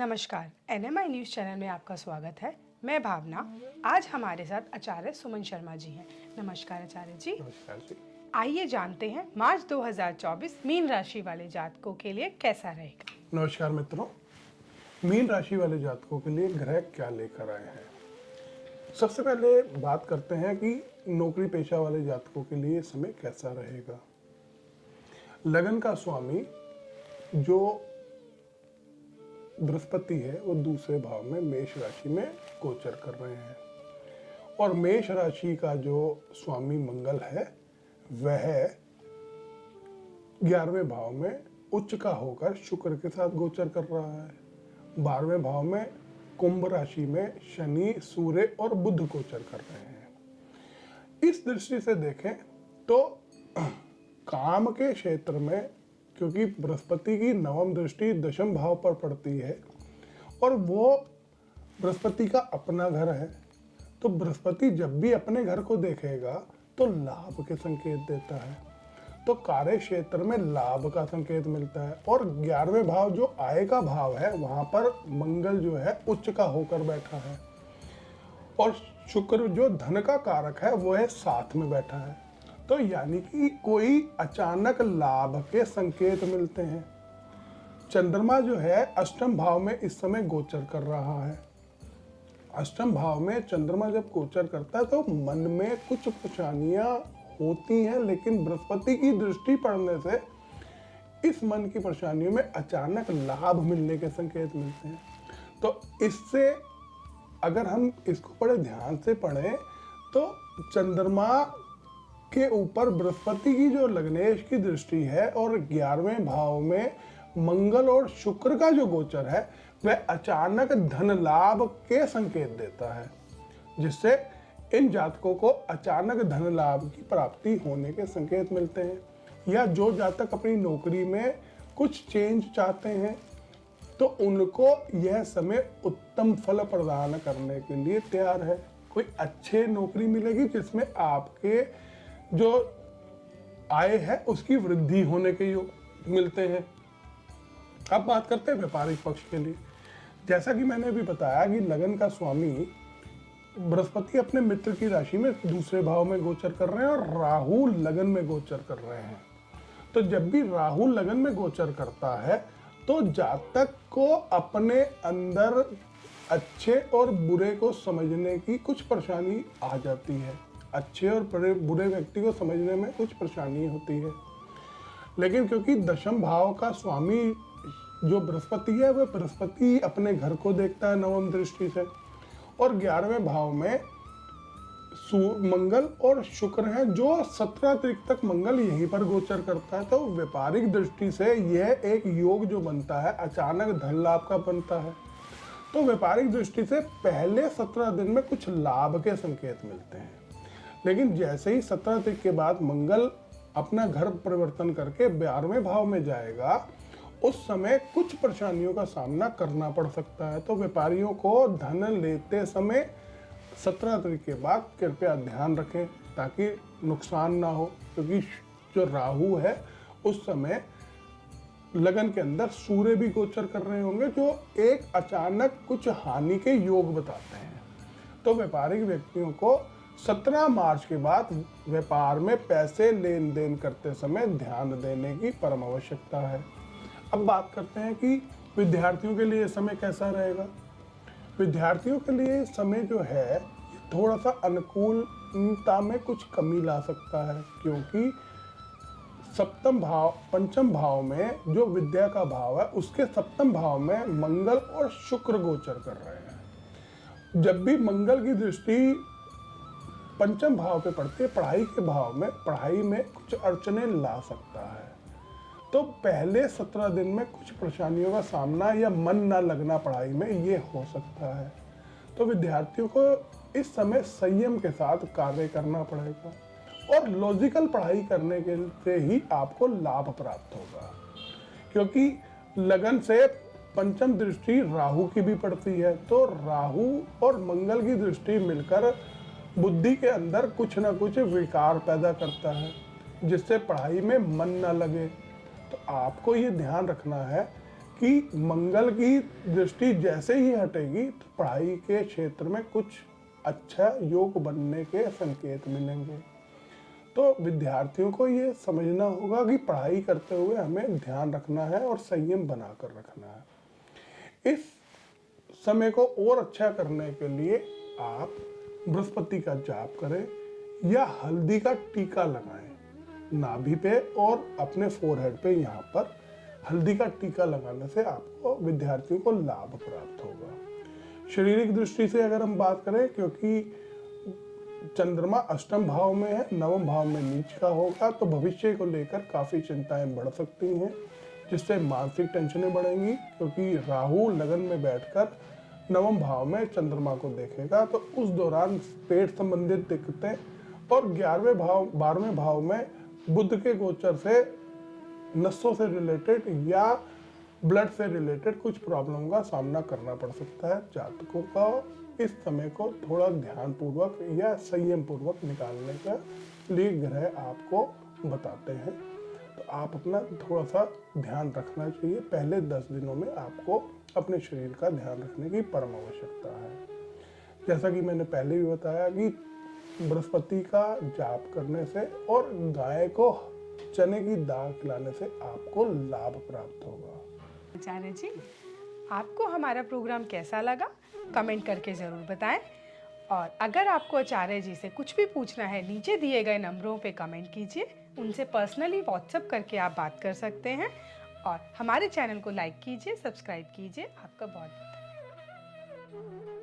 नमस्कार, NMI news channel में आपका स्वागत है। मैं भावना। आज हमारे साथ आचार्य सुमन शर्मा जी हैं। नमस्कार आचार्य जी। नमस्कार जी। आइए जानते हैं मार्च 2024 मीन राशि वाले जातकों के लिए कैसा रहेगा। नमस्कार मित्रों, मीन राशि वाले जातकों के लिए ग्रह क्या लेकर आए हैं। सबसे पहले बात करते हैं कि नौकरी पेशा वाले जातकों के लिए समय कैसा रहेगा। लगन का स्वामी जो बृहस्पति है वो दूसरे भाव में मेष राशि में गोचर कर रहे हैं और मेष राशि का जो स्वामी मंगल है वह 11वें भाव में उच्च का होकर शुक्र के साथ गोचर कर रहा है। 12वें भाव में कुंभ राशि में शनि, सूर्य और बुध गोचर कर रहे हैं। इस दृष्टि से देखें तो काम के क्षेत्र में, क्योंकि बृहस्पति की नवम दृष्टि दशम भाव पर पड़ती है और वो बृहस्पति का अपना घर है, तो बृहस्पति जब भी अपने घर को देखेगा तो लाभ के संकेत देता है, तो कार्य क्षेत्र में लाभ का संकेत मिलता है। और 11वें भाव जो आय का भाव है वहां पर मंगल जो है उच्च का होकर बैठा है और शुक्र जो धन का कारक है वो है साथ में बैठा है, तो यानी कि कोई अचानक लाभ के संकेत मिलते हैं। चंद्रमा जो है अष्टम भाव में इस समय गोचर कर रहा है। अष्टम भाव में चंद्रमा जब गोचर करता है तो मन में कुछ परेशानियां होती हैं, लेकिन बृहस्पति की दृष्टि पड़ने से इस मन की परेशानियों में अचानक लाभ मिलने के संकेत मिलते हैं। तो इससे अगर हम इसको बड़े ध्यान से पढ़ें तो चंद्रमा के ऊपर बृहस्पति की जो लग्नेश की दृष्टि है और 11वें भाव में मंगल और शुक्र का जो गोचर है वह अचानक धन लाभ के संकेत देता है, जिससे इन जातकों को अचानक धन लाभ की प्राप्ति होने के संकेत मिलते हैं। या जो जातक अपनी नौकरी में कुछ चेंज चाहते हैं तो उनको यह समय उत्तम फल प्रदान करने के लिए तैयार है। कोई अच्छी नौकरी मिलेगी जिसमें आपके जो आय है उसकी वृद्धि होने के योग मिलते हैं। अब बात करते हैं व्यापारिक पक्ष के लिए। जैसा कि मैंने अभी बताया कि लगन का स्वामी बृहस्पति अपने मित्र की राशि में दूसरे भाव में गोचर कर रहे हैं और राहु लगन में गोचर कर रहे हैं। तो जब भी राहु लगन में गोचर करता है तो जातक को अपने अंदर अच्छे और बुरे को समझने की कुछ परेशानी आ जाती है। अच्छे और बुरे व्यक्ति को समझने में कुछ परेशानी होती है, लेकिन क्योंकि दशम भाव का स्वामी जो बृहस्पति है वह बृहस्पति अपने घर को देखता है नवम दृष्टि से और 11वें भाव में मंगल और शुक्र है जो 17 तारीख तक मंगल यहीं पर गोचर करता है। तो व्यापारिक दृष्टि से यह एक योग जो बनता है अचानक धन लाभ का बनता है। तो व्यापारिक दृष्टि से पहले 17 दिन में कुछ लाभ के संकेत मिलते हैं, लेकिन जैसे ही 17 तारीख के बाद मंगल अपना घर परिवर्तन करके 12वें भाव में जाएगा उस समय कुछ परेशानियों का सामना करना पड़ सकता है। तो व्यापारियों को धन लेते समय 17 तारीख के बाद कृपया ध्यान रखें ताकि नुकसान ना हो, क्योंकि जो राहु है उस समय लगन के अंदर सूर्य भी गोचर कर रहे होंगे जो एक अचानक कुछ हानि के योग बताते हैं। तो व्यापारिक व्यक्तियों को 17 मार्च के बाद व्यापार में पैसे लेन देन करते समय ध्यान देने की परम आवश्यकता है। अब बात करते हैं कि विद्यार्थियों के लिए समय कैसा रहेगा। विद्यार्थियों के लिए समय जो है थोड़ा सा अनुकूलता में कुछ कमी ला सकता है, क्योंकि पंचम भाव में जो विद्या का भाव है उसके सप्तम भाव में मंगल और शुक्र गोचर कर रहे हैं। जब भी मंगल की दृष्टि पंचम भाव पे पड़ती है पढ़ाई के भाव में, पढ़ाई में कुछ अड़चने ला सकता है। तो पहले 17 दिन में कुछ परेशानियों का सामना या मन ना लगना पढ़ाई में ये हो सकता है। तो विद्यार्थियों को इस समय संयम के साथ कार्य करना पड़ेगा और लॉजिकल पढ़ाई करने के से ही आपको लाभ प्राप्त होगा, क्योंकि लगन से पंचम दृष्टि राहु की भी पड़ती है। तो राहु और मंगल की दृष्टि मिलकर बुद्धि के अंदर कुछ ना कुछ विकार पैदा करता है जिससे पढ़ाई में मन ना लगे। तो आपको ये ध्यान रखना है कि मंगल की दृष्टि जैसे ही हटेगी तो पढ़ाई के क्षेत्र में कुछ अच्छा योग बनने के संकेत मिलेंगे। तो विद्यार्थियों को ये समझना होगा कि पढ़ाई करते हुए हमें ध्यान रखना है और संयम बनाकर रखना है। इस समय को और अच्छा करने के लिए आप बृहस्पति का जाप करें या हल्दी का टीका लगाएं नाभि पे और अपने फोरहेड पे। यहाँ पर हल्दी का टीका लगाने से आपको विद्यार्थियों को लाभ प्राप्त होगा। शारीरिक दृष्टि से अगर हम बात करें, क्योंकि चंद्रमा अष्टम भाव में है, नवम भाव में नीच का होगा, तो भविष्य को लेकर काफी चिंताएं बढ़ सकती हैं, जिससे मानसिक टेंशनें बढ़ेंगी। क्योंकि राहु लगन में बैठकर नवम भाव में चंद्रमा को देखेगा, तो उस दौरान पेट संबंधित दिक्कतें, और 11वें भाव 12वें भाव में बुध के गोचर से नसों से रिलेटेड या ब्लड से रिलेटेड कुछ प्रॉब्लम का सामना करना पड़ सकता है। जातकों का इस समय को थोड़ा ध्यान पूर्वक या संयम पूर्वक निकालने के लिए ग्रह आपको बताते हैं। तो आप अपना थोड़ा सा ध्यान रखना चाहिए। पहले 10 दिनों में आपको अपने शरीर का ध्यान रखने की परम आवश्यकता है। जैसा कि मैंने पहले भी बताया कि बृहस्पति का जाप करने से और गाय को चने की दाल खिलाने से आपको लाभ प्राप्त होगा। आचार्य जी, आपको हमारा प्रोग्राम कैसा लगा कमेंट करके ज़रूर बताएं। और अगर आपको आचार्य जी से कुछ भी पूछना है, नीचे दिए गए नंबरों पे कमेंट कीजिए। उनसे पर्सनली व्हाट्सएप करके आप बात कर सकते हैं। और हमारे चैनल को लाइक कीजिए, सब्सक्राइब कीजिए। आपका बहुत बहुत धन्यवाद।